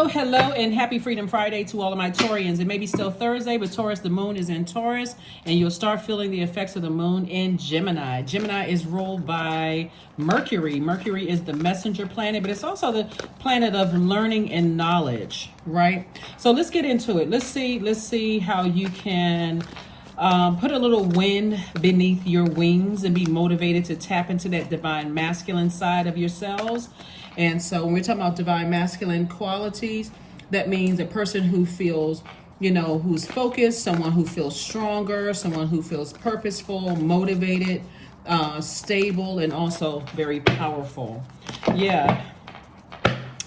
Hello, and happy Freedom Friday to all of my Taurians. It may be still Thursday, but Taurus, the moon is in Taurus, and you'll start feeling the effects of the moon in Gemini. Gemini is ruled by Mercury. Mercury is the messenger planet, but it's also the planet of learning and knowledge, right? So let's get into it. Let's see how you can put a little wind beneath your wings and be motivated to tap into that divine masculine side of yourselves. And so when we're talking about divine masculine qualities, that means a person who feels, who's focused, someone who feels stronger, someone who feels purposeful, motivated, stable, and also very powerful. Yeah,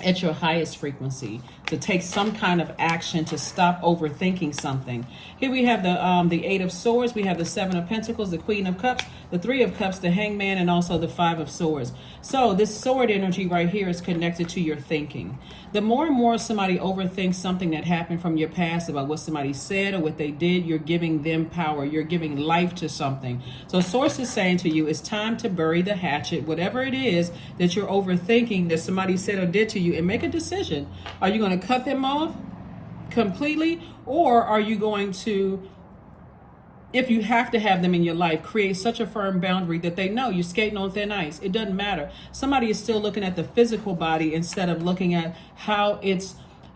at your highest frequency, to take some kind of action to stop overthinking something. Here we have the Eight of Swords, we have the Seven of Pentacles, the Queen of Cups, the Three of Cups, the Hangman, and also the Five of Swords. So this sword energy right here is connected to your thinking. The more and more somebody overthinks something that happened from your past about what somebody said or what they did, you're giving them power. You're giving life to something. So Source is saying to you, it's time to bury the hatchet, whatever it is that you're overthinking that somebody said or did to you, and make a decision. Are you going to cut them off completely, or are you going to, if you have to have them in your life, create such a firm boundary that they know you're skating on thin ice? It doesn't matter. Somebody is still looking at the physical body instead of looking at how it's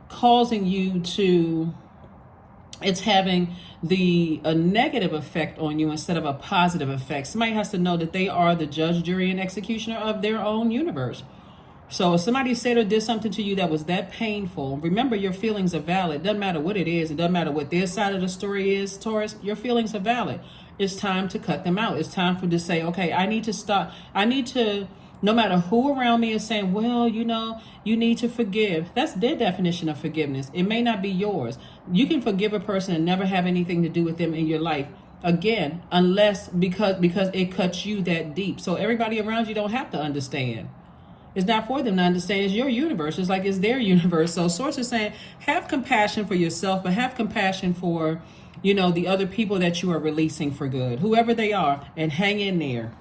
causing you to, it's having a negative effect on you instead of a positive effect. Somebody has to know that they are the judge, jury, and executioner of their own universe. So if somebody said or did something to you that was that painful, remember your feelings are valid. Doesn't matter what it is. It doesn't matter what their side of the story is, Taurus. Your feelings are valid. It's time to cut them out. It's time for to say, okay, I need to stop. I need to, no matter who around me is saying, well, you need to forgive. That's their definition of forgiveness. It may not be yours. You can forgive a person and never have anything to do with them in your life again, unless because it cuts you that deep. So everybody around you don't have to understand. It's not for them to understand. It's your universe. It's like it's their universe. So Source is saying, have compassion for yourself, but have compassion for, the other people that you are releasing for good, whoever they are, and hang in there.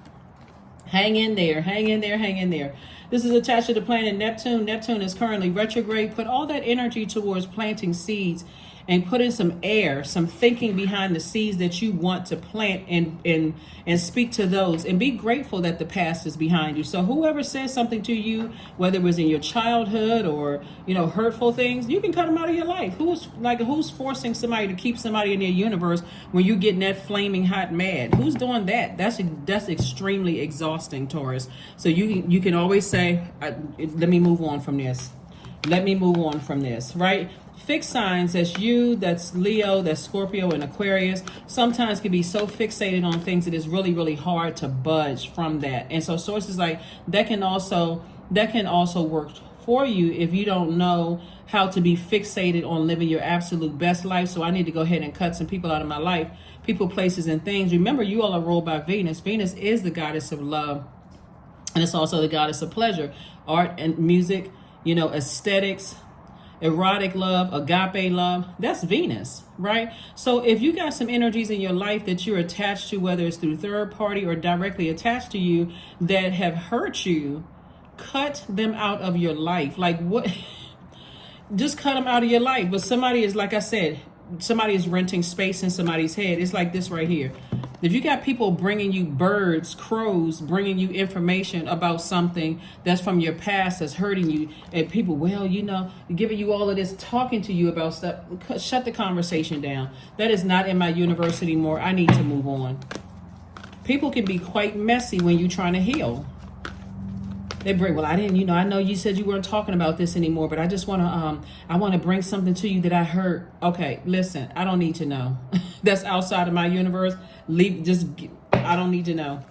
Hang in there, hang in there, hang in there. This is attached to the planet Neptune. Neptune is currently retrograde. Put all that energy towards planting seeds and put in some air, some thinking behind the seeds that you want to plant, and speak to those, and be grateful that the past is behind you. So whoever says something to you, whether it was in your childhood or, hurtful things, you can cut them out of your life. Who's forcing somebody to keep somebody in their universe when you're getting that flaming hot mad? Who's doing that? That's extremely exhausting, Taurus. So you can always say, let me move on from this. Let me move on from this, right? Fixed signs, that's you, that's Leo, that's Scorpio, and Aquarius, sometimes can be so fixated on things that it's really, really hard to budge from that. And so sources like that can also work for you if you don't know how to be fixated on living your absolute best life. So I need to go ahead and cut some people out of my life, people, places, and things. Remember, you all are ruled by Venus. Venus is the goddess of love, and it's also the goddess of pleasure, art and music, aesthetics, erotic love, agape love. That's Venus, right? So if you got some energies in your life that you're attached to, whether it's through third party or directly attached to you, that have hurt you, cut them out of your life. Like what? Just cut them out of your life. But somebody is, like I said, somebody is renting space in somebody's head. It's like this right here. If you got people bringing you birds, crows, bringing you information about something that's from your past that's hurting you, and people, giving you all of this, talking to you about stuff, shut the conversation down. That is not in my universe anymore. I need to move on. People can be quite messy when you're trying to heal. They bring, I didn't, I know you said you weren't talking about this anymore, but I just want to, I want to bring something to you that I heard. Okay, listen, I don't need to know. That's outside of my universe. I don't need to know.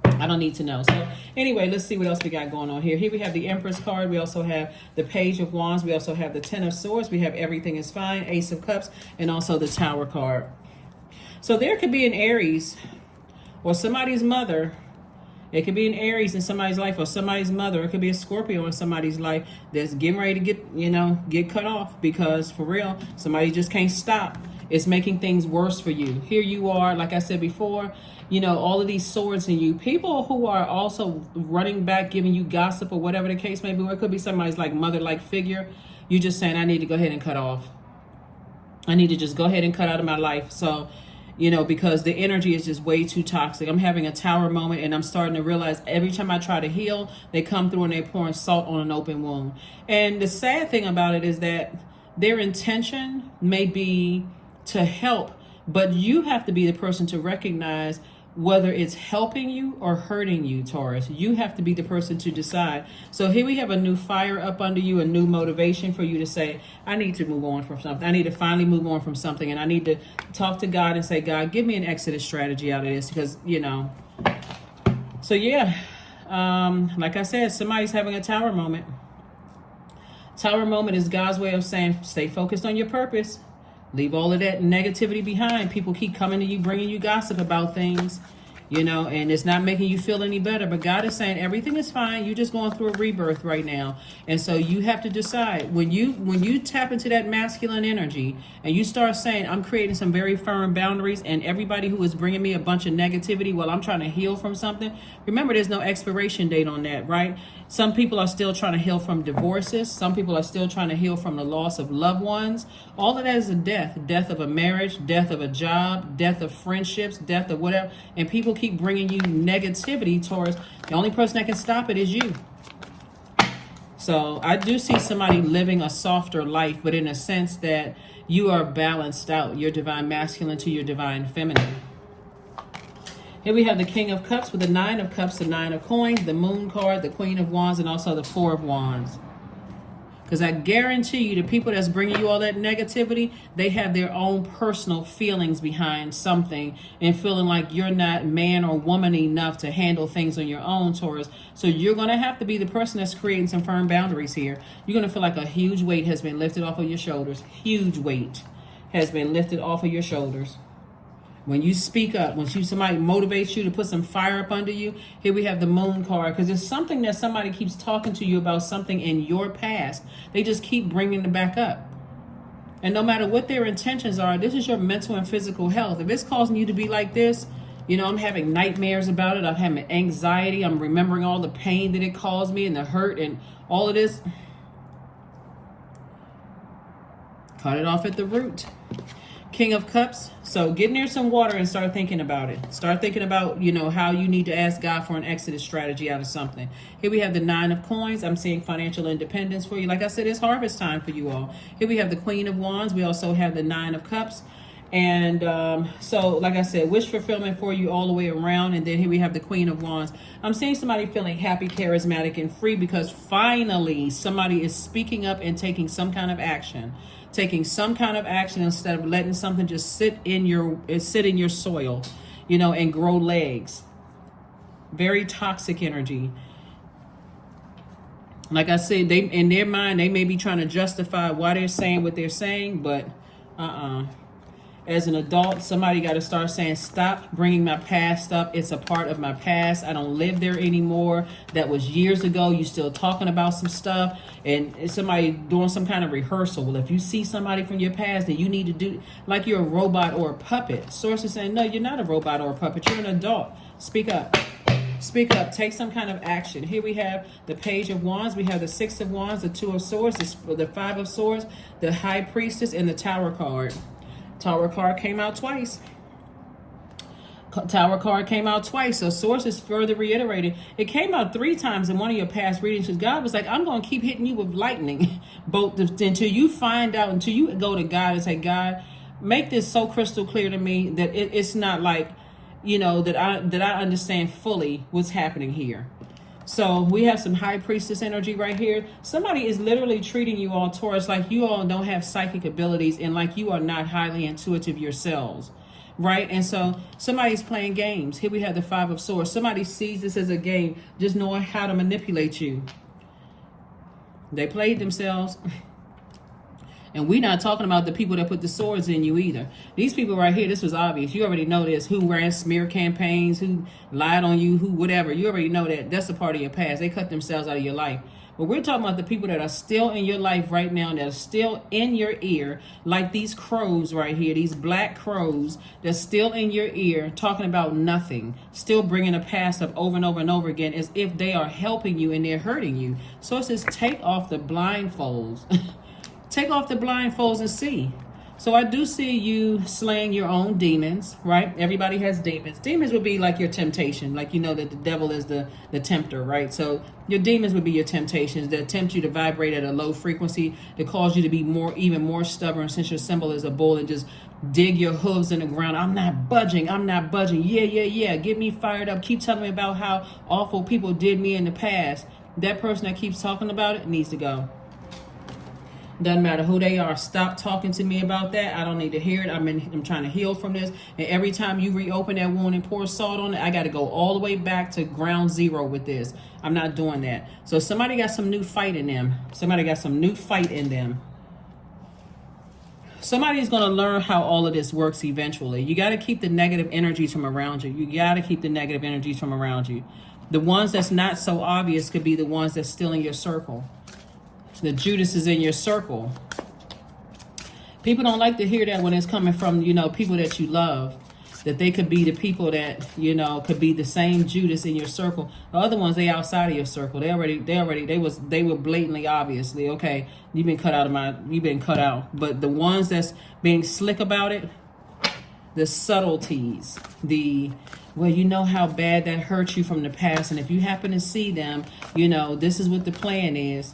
I don't need to know. So anyway, let's see what else we got going on here. Here we have the Empress card. We also have the Page of Wands. We also have the Ten of Swords. We have Everything is Fine, Ace of Cups, and also the Tower card. So there could be an Aries or somebody's mother. It could be an Aries in somebody's life, or somebody's mother. It could be a Scorpio in somebody's life that's getting ready to get cut off, because for real, somebody just can't stop. It's making things worse for you. Here you are, like I said before, all of these swords in you. People who are also running back, giving you gossip or whatever the case may be. Or it could be somebody's like mother-like figure. You just saying, I need to go ahead and cut off. I need to just go ahead and cut out of my life. So, because the energy is just way too toxic. I'm having a tower moment, and I'm starting to realize every time I try to heal, they come through and they're pouring salt on an open wound. And the sad thing about it is that their intention may be to help, but you have to be the person to recognize whether it's helping you or hurting you, Taurus. You have to be the person to decide. So here we have a new fire up under you, a new motivation for you to say, I need to move on from something. I need to finally move on from something. And I need to talk to God and say, God, give me an exodus strategy out of this. Because, So yeah, like I said, somebody's having a tower moment. Tower moment is God's way of saying, stay focused on your purpose. Leave all of that negativity behind. People keep coming to you, bringing you gossip about things, and it's not making you feel any better. But God is saying everything is fine. You're just going through a rebirth right now. And so you have to decide when you tap into that masculine energy and you start saying, I'm creating some very firm boundaries, and everybody who is bringing me a bunch of negativity while I'm trying to heal from something, remember, there's no expiration date on that, right? Some people are still trying to heal from divorces. Some people are still trying to heal from the loss of loved ones. All of that is a death of a marriage, death of a job, death of friendships, death of whatever. And people keep bringing you negativity, Taurus. The only person that can stop it is you. So I do see somebody living a softer life, but in a sense that you are balanced out, your divine masculine to your divine feminine. Here we have the King of Cups with the Nine of Cups, the Nine of Coins, the Moon card, the Queen of Wands, and also the Four of Wands. Because I guarantee you, the people that's bringing you all that negativity, they have their own personal feelings behind something and feeling like you're not man or woman enough to handle things on your own, Taurus. So you're going to have to be the person that's creating some firm boundaries here. You're going to feel like a huge weight has been lifted off of your shoulders. Huge weight has been lifted off of your shoulders. When you speak up, when somebody motivates you to put some fire up under you, here we have the Moon card, because it's something that somebody keeps talking to you about, something in your past. They just keep bringing it back up. And no matter what their intentions are, this is your mental and physical health. If it's causing you to be like this, I'm having nightmares about it. I'm having anxiety. I'm remembering all the pain that it caused me and the hurt and all of this. Cut it off at the root. King of Cups. So get near some water and start thinking about it. Start thinking about, how you need to ask God for an exodus strategy out of something. Here we have the Nine of Coins. I'm seeing financial independence for you. Like I said, it's harvest time for you all. Here we have the Queen of Wands. We also have the Nine of Cups. And so, like I said, wish fulfillment for you all the way around. And then here we have the Queen of Wands. I'm seeing somebody feeling happy, charismatic, and free because finally somebody is speaking up and taking some kind of action. Taking some kind of action instead of letting something just sit in your soil, and grow legs. Very toxic energy. Like I said, they in their mind, they may be trying to justify why they're saying what they're saying, but as an adult, somebody got to start saying, stop bringing my past up. It's a part of my past. I don't live there anymore. That was years ago. You still talking about some stuff, and somebody doing some kind of rehearsal. Well, if you see somebody from your past, then you need to do like you're a robot or a puppet. Source is saying, no, you're not a robot or a puppet. You're an adult. Speak up. Speak up. Take some kind of action. Here we have the Page of Wands. We have the Six of Wands, the Two of Swords, the Five of Swords, the High Priestess, and the Tower card. Tower card came out twice. Tower card came out twice. So sources further reiterated. It came out 3 times in one of your past readings. Because God was like, I'm going to keep hitting you with lightning both until you find out, until you go to God and say, God, make this so crystal clear to me that it's not like, that I understand fully what's happening here. So we have some High Priestess energy right here. Somebody is literally treating you all, Taurus, like you all don't have psychic abilities and like you are not highly intuitive yourselves, right? And so somebody's playing games. Here we have the Five of Swords. Somebody sees this as a game, just knowing how to manipulate you. They played themselves. And we're not talking about the people that put the swords in you either. These people right here, this was obvious. You already know this. Who ran smear campaigns, who lied on you, who whatever. You already know that. That's a part of your past. They cut themselves out of your life. But we're talking about the people that are still in your life right now, that are still in your ear, like these crows right here, these black crows that's still in your ear, talking about nothing, still bringing the past up over and over and over again as if they are helping you and they're hurting you. So it says, take off the blindfolds. Take off the blindfolds and see. So I do see you slaying your own demons, right? Everybody has demons. Demons would be like your temptation. Like, you know that the devil is the tempter, right? So your demons would be your temptations that tempt you to vibrate at a low frequency, that cause you to be even more stubborn, since your symbol is a bull, and just dig your hooves in the ground. I'm not budging. I'm not budging. Yeah. Get me fired up. Keep telling me about how awful people did me in the past. That person that keeps talking about it needs to go. Doesn't matter who they are. Stop talking to me about that. I don't need to hear it. I'm trying to heal from this. And every time you reopen that wound and pour salt on it, I got to go all the way back to ground zero with this. I'm not doing that. So somebody got some new fight in them. Somebody got some new fight in them. Somebody's going to learn how all of this works eventually. You got to keep the negative energies from around you. You got to keep the negative energies from around you. The ones that's not so obvious could be the ones that's still in your circle. The Judas is in your circle. People don't like to hear that when it's coming from, you know, people that you love. That they could be the people that, you know, could be the same Judas in your circle. The other ones, they outside of your circle. They were blatantly, obviously, okay, you've been cut out. But the ones that's being slick about it, the subtleties, well, you know how bad that hurt you from the past, and if you happen to see them, you know, this is what the plan is.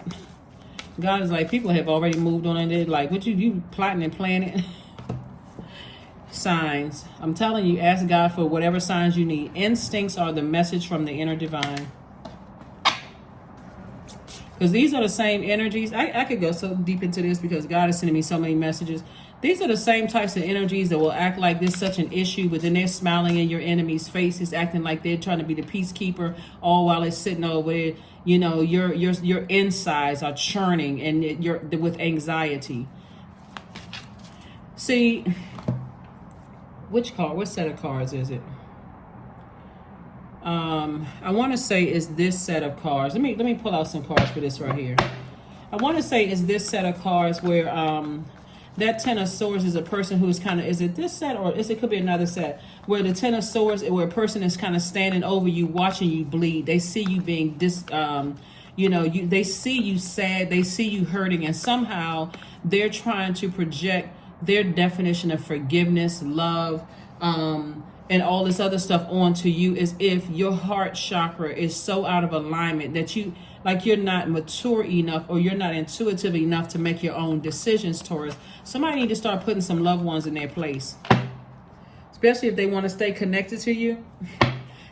God is like, people have already moved on, and they're like, what you plotting and planning? Signs. I'm telling you, ask God for whatever signs you need. Instincts are the message from the inner divine. Because these are the same energies. I could go so deep into this because God is sending me so many messages. These are the same types of energies that will act like this such an issue, but then they're smiling in your enemy's faces, acting like they're trying to be the peacekeeper, all while it's sitting over there. You know, your insides are churning, and you're with anxiety. See, which card? What set of cards is it? I want to say is this set of cards. Let me pull out some cards for this right here. I want to say is this set of cards where that Ten of Swords is a person who's kind of, is it this set or it could be another set, where the Ten of Swords, where a person is kind of standing over you, watching you bleed. They see you being they see you sad, they see you hurting, and somehow they're trying to project their definition of forgiveness, love, and all this other stuff onto you, as if your heart chakra is so out of alignment that you're not mature enough, or you're not intuitive enough to make your own decisions, Taurus. Somebody need to start putting some loved ones in their place, especially if they want to stay connected to you.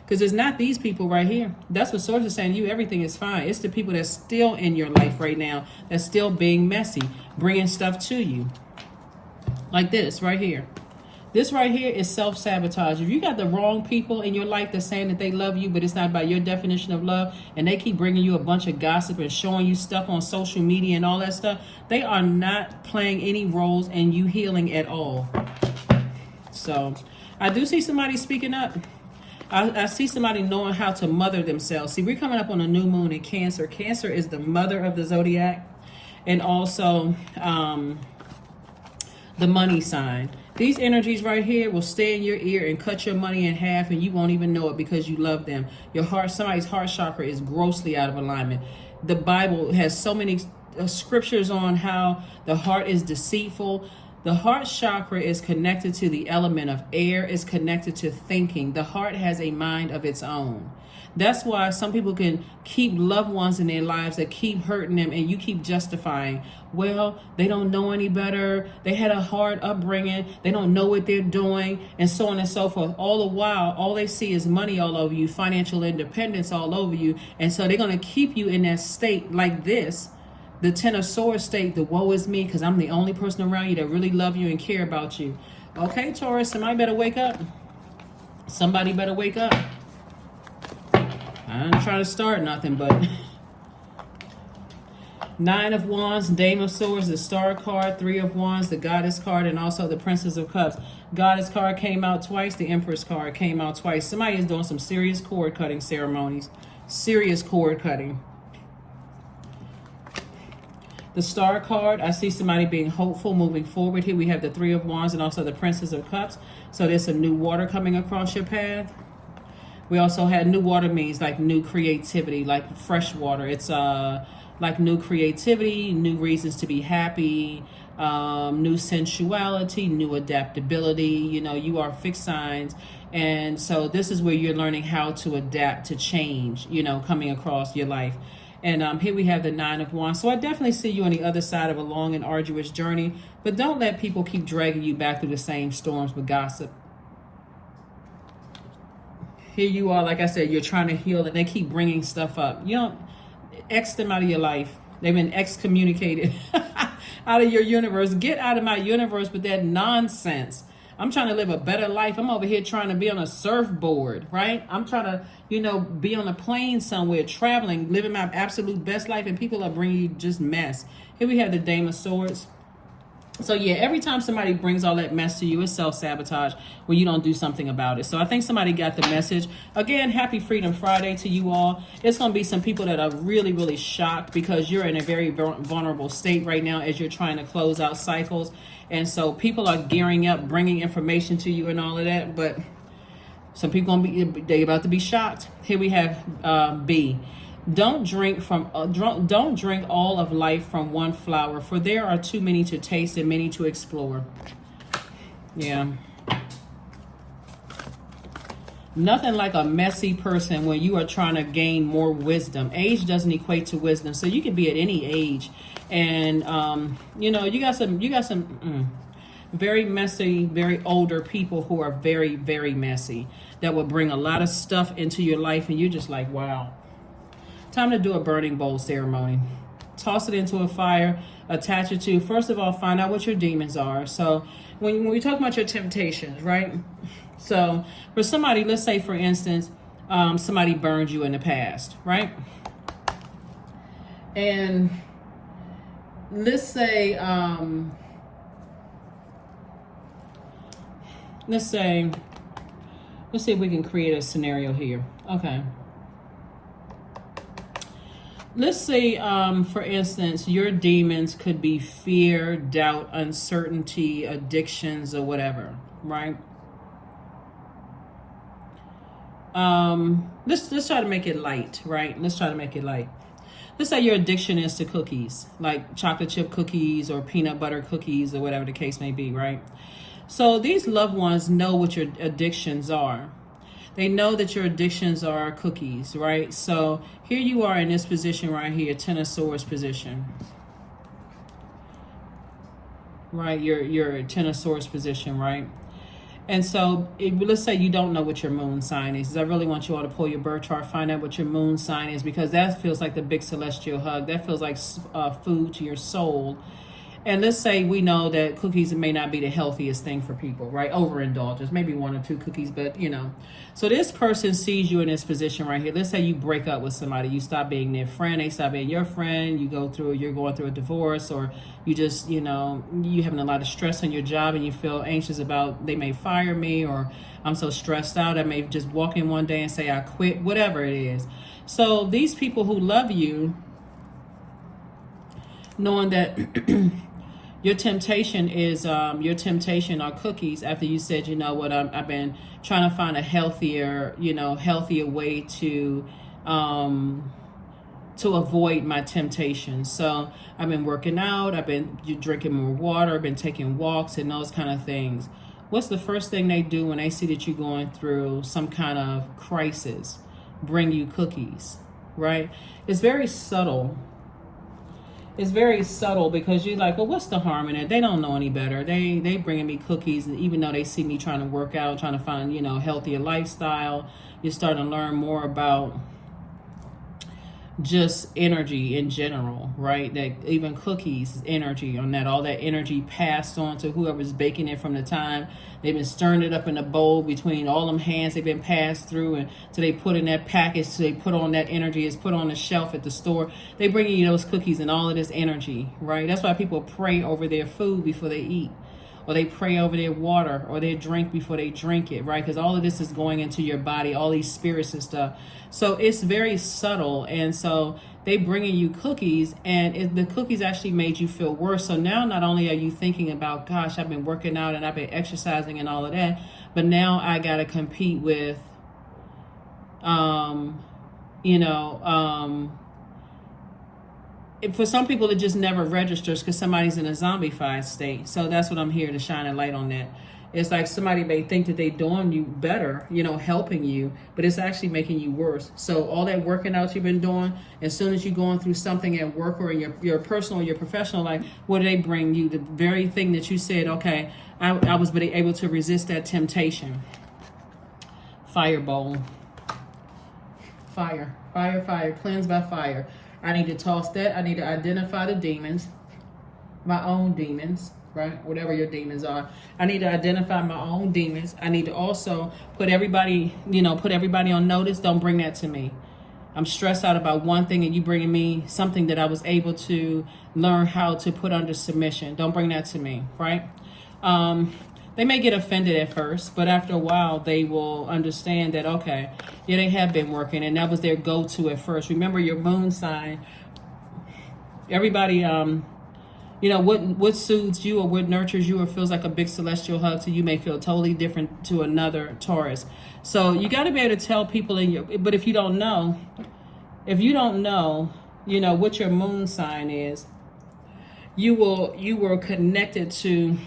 Because it's not these people right here. That's what Source is saying. Everything is fine. It's the people that's still in your life right now, that's still being messy, bringing stuff to you. Like this right here. This right here is self-sabotage. If you got the wrong people in your life that's saying that they love you, but it's not by your definition of love, and they keep bringing you a bunch of gossip and showing you stuff on social media and all that stuff, they are not playing any roles in you healing at all. So I do see somebody speaking up. I see somebody knowing how to mother themselves. See, we're coming up on a new moon in Cancer. Cancer is the mother of the zodiac, and also the money sign. These energies right here will stay in your ear and cut your money in half, and you won't even know it because you love them. Somebody's heart chakra is grossly out of alignment. The Bible has so many scriptures on how the heart is deceitful. The heart chakra is connected to the element of air, is connected to thinking. The heart has a mind of its own. That's why some people can keep loved ones in their lives that keep hurting them, and you keep justifying, well, they don't know any better, they had a hard upbringing, they don't know what they're doing, and so on and so forth. All the while, all they see is money all over you, financial independence all over you, and so they're going to keep you in that state like this, the Ten of Swords state, the woe is me, because I'm the only person around you that really love you and care about you. Okay, Taurus, somebody better wake up. Somebody better wake up. I ain't trying to start nothing, but Nine of Wands, Dame of Swords, the Star card, Three of Wands, the Goddess card, and also the Princess of Cups. Goddess card came out twice. The Empress card came out twice. Somebody is doing some serious cord cutting ceremonies. Serious cord cutting. The Star card, I see somebody being hopeful, moving forward. Here we have the Three of Wands and also the Princess of Cups. So there's some new water coming across your path. We also had new water means like new creativity, like fresh water. It's like new creativity, new reasons to be happy, new sensuality, new adaptability. You know, you are fixed signs. And so this is where you're learning how to adapt to change, you know, coming across your life. And here we have the Nine of Wands. So I definitely see you on the other side of a long and arduous journey. But don't let people keep dragging you back through the same storms with gossip. Here you are, like I said, you're trying to heal, and they keep bringing stuff up. You don't X them out of your life. They've been excommunicated out of your universe. Get out of my universe with that nonsense. I'm trying to live a better life. I'm over here trying to be on a surfboard, right? I'm trying to, you know, be on a plane somewhere, traveling, living my absolute best life, and people are bringing you just mess. Here we have the Dame of Swords. So yeah, every time somebody brings all that mess to you, it's self-sabotage when you don't do something about it. So I think somebody got the message. Again, happy Freedom Friday to you all. It's going to be some people that are really, really shocked because you're in a very vulnerable state right now as you're trying to close out cycles. And so people are gearing up, bringing information to you and all of that. But some people they about to be shocked. Here we have B. Don't drink all of life from one flower, for there are too many to taste and many to explore. Yeah. Nothing like a messy person when you are trying to gain more wisdom. Age doesn't equate to wisdom, so you can be at any age, and you know, you got some very messy, very older people who are very, very messy that will bring a lot of stuff into your life, and you're just like, wow. Time to do a burning bowl ceremony. Toss it into a fire, attach it to, first of all, find out what your demons are. So when we talk about your temptations, right? So for somebody, let's say, for instance, somebody burned you in the past, right? And let's say, let's see if we can create a scenario here. Okay. Let's say, for instance, your demons could be fear, doubt, uncertainty, addictions, or whatever, right? Let's try to make it light, right? Let's try to make it light. Let's say your addiction is to cookies, like chocolate chip cookies or peanut butter cookies or whatever the case may be, right? So these loved ones know what your addictions are. They know that your addictions are cookies, right? So here you are in this position right here, Ten of Swords position. Right, your Ten of Swords position, right? And so let's say you don't know what your moon sign is. I really want you all to pull your birth chart, find out what your moon sign is, because that feels like the big celestial hug. That feels like food to your soul. And let's say we know that cookies may not be the healthiest thing for people, right? Overindulgence, maybe 1 or 2 cookies, but you know. So this person sees you in this position right here. Let's say you break up with somebody. You stop being their friend. They stop being your friend. You're going through a divorce, or you just, you know, you having a lot of stress on your job and you feel anxious about they may fire me, or I'm so stressed out I may just walk in one day and say I quit, whatever it is. So these people who love you, knowing that your temptation are cookies, after you said, you know what, I've been trying to find a healthier way to avoid my temptations. So I've been working out, I've been drinking more water, I've been taking walks and those kind of things. What's the first thing they do when they see that you're going through some kind of crisis? Bring you cookies, right? It's very subtle. It's very subtle because you're like, well, what's the harm in it? They don't know any better. They bringing me cookies, and even though they see me trying to work out, trying to find, you know, healthier lifestyle, you're starting to learn more about just energy in general, right? That even cookies is energy on that. All that energy passed on to whoever's baking it from the time they've been stirring it up in a bowl between all them hands they've been passed through, and so they put in that package, so they put on that energy, is put on the shelf at the store. They bring you those cookies and all of this energy, right? That's why people pray over their food before they eat, or they pray over their water or their drink before they drink it, right? Because all of this is going into your body, all these spirits and stuff. So it's very subtle, and so they bringing you cookies, and the cookies actually made you feel worse. So now not only are you thinking about, gosh, I've been working out and I've been exercising and all of that, but now I got to compete with, for some people, it just never registers because somebody's in a zombified state. So that's what I'm here to shine a light on that. It's like somebody may think that they're doing you better, helping you, but it's actually making you worse. So all that working out you've been doing, as soon as you're going through something at work or in your personal or your professional life, what do they bring you? The very thing that you said, okay, I was able to resist that temptation. Fireball. Fire. Cleanse by fire. I need to toss that. I need to identify the demons, my own demons, right? Whatever your demons are. I need to identify my own demons. I need to also put everybody on notice. Don't bring that to me. I'm stressed out about one thing and you bringing me something that I was able to learn how to put under submission. Don't bring that to me, right? They may get offended at first, but after a while, they will understand that, okay, yeah, they have been working, and that was their go-to at first. Remember your moon sign. Everybody, what soothes you or what nurtures you or feels like a big celestial hug to you may feel totally different to another Taurus. So you got to be able to tell people but if you don't know, what your moon sign is, you were connected to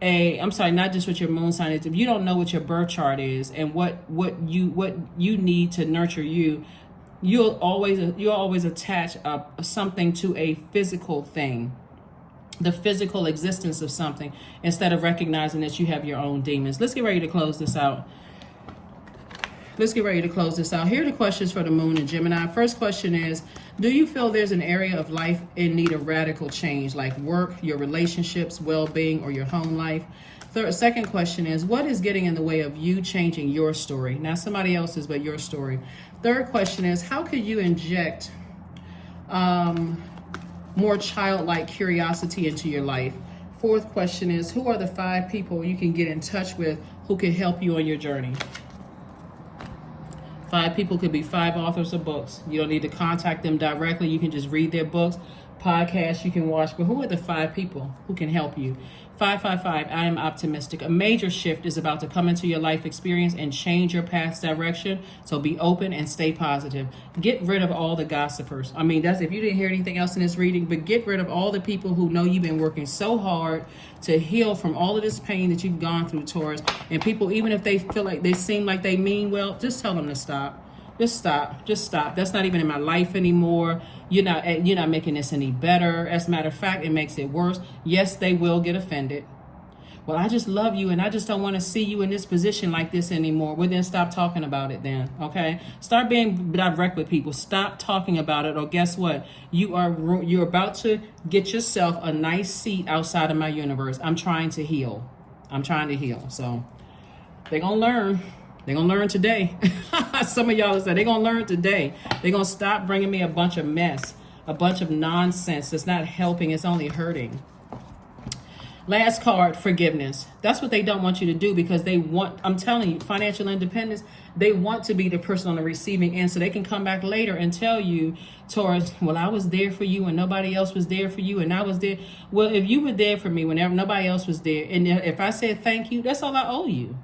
not just what your moon sign is. If you don't know what your birth chart is and what you need to nurture you'll always attach something to a physical thing, the physical existence of something, instead of recognizing that you have your own demons. Let's get ready to close this out. Here are the questions for the moon and Gemini. First question is, do you feel there's an area of life in need of radical change, like work, your relationships, well-being, or your home life? Second question is, what is getting in the way of you changing your story? Not somebody else's, but your story. Third question is, how could you inject more childlike curiosity into your life? Fourth question is, who are the 5 people you can get in touch with who can help you on your journey? 5 people could be 5 authors of books. You don't need to contact them directly. You can just read their books, podcasts you can watch. But who are the 5 people who can help you? 555, I am optimistic. A major shift is about to come into your life experience and change your path's direction. So be open and stay positive. Get rid of all the gossipers. I mean, that's if you didn't hear anything else in this reading, but get rid of all the people who know you've been working so hard to heal from all of this pain that you've gone through, Taurus. And people, even if they feel like they seem like they mean well, just tell them to stop. Just stop. That's not even in my life anymore. You're not making this any better. As a matter of fact, it makes it worse. Yes, they will get offended. Well, I just love you and I just don't want to see you in this position like this anymore. Well, then stop talking about it then, okay? Start being direct with people. Stop talking about it, or guess what? You're about to get yourself a nice seat outside of my universe. I'm trying to heal. So they're going to learn. They're going to learn today. Some of y'all said they're going to learn today. They're going to stop bringing me a bunch of mess, a bunch of nonsense that's not helping. It's only hurting. Last card, forgiveness. That's what they don't want you to do, because they want, I'm telling you, financial independence, they want to be the person on the receiving end so they can come back later and tell you, Taurus, well, I was there for you and nobody else was there for you and I was there. Well, if you were there for me whenever nobody else was there, and if I said thank you, that's all I owe you.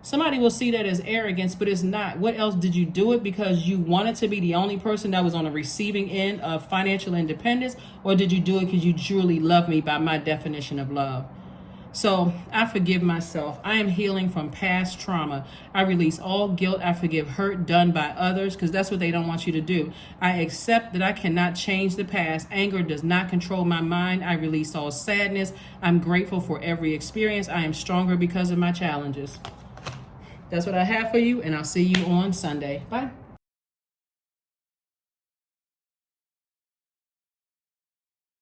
Somebody will see that as arrogance, but it's not. What else? Did you do it because you wanted to be the only person that was on the receiving end of financial independence? Or did you do it because you truly love me by my definition of love? So I forgive myself. I am healing from past trauma. I release all guilt. I forgive hurt done by others, because that's what they don't want you to do. I accept that I cannot change the past. Anger does not control my mind. I release all sadness. I'm grateful for every experience. I am stronger because of my challenges. That's what I have for you, and I'll see you on Sunday. Bye.